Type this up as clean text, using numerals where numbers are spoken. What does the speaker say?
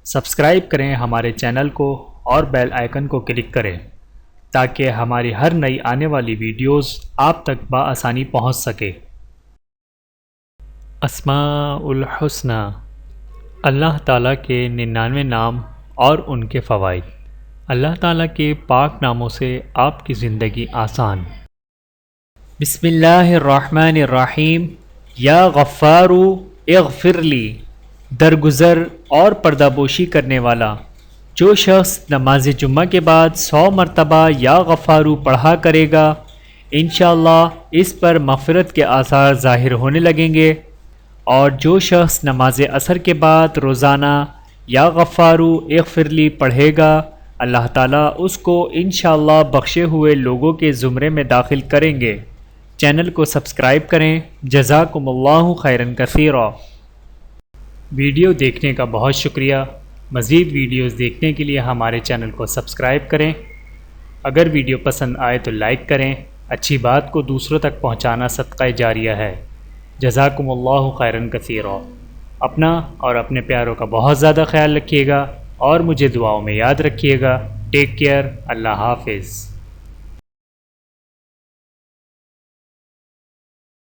Subscribe کریں ہمارے channel کو اور بیل آئیکن کو کلک کریں تاکہ ہماری ہر نئی آنے والی ویڈیوز آپ تک بآسانی پہنچ سکے۔ اسماء الحسنی، اللہ تعالیٰ کے 99 نام اور ان کے فوائد۔ اللہ تعالیٰ کے پاک ناموں سے آپ کی زندگی آسان۔ بسم اللہ الرحمن الرحیم۔ یا غفار اغفر لی، درگزر اور پردہ پوشی کرنے والا، جو شخص نماز جمعہ کے بعد 100 مرتبہ یا غفارو پڑھا کرے گا، انشاءاللہ اس پر مغفرت کے آثار ظاہر ہونے لگیں گے۔ اور جو شخص نماز عصر کے بعد روزانہ یا غفارو اغفر لی پڑھے گا، اللہ تعالیٰ اس کو انشاءاللہ بخشے ہوئے لوگوں کے زمرے میں داخل کریں گے۔ چینل کو سبسکرائب کریں۔ جزاکم اللہ خیرا کثیرا۔ ویڈیو دیکھنے کا بہت شکریہ۔ مزید ویڈیوز دیکھنے کے لیے ہمارے چینل کو سبسکرائب کریں۔ اگر ویڈیو پسند آئے تو لائک کریں۔ اچھی بات کو دوسروں تک پہنچانا صدقہ جاریہ ہے۔ جزاکم اللہ خیرا کثیرا۔ اپنا اور اپنے پیاروں کا بہت زیادہ خیال رکھیے گا اور مجھے دعاؤں میں یاد رکھیے گا۔ Take care. اللہ حافظ۔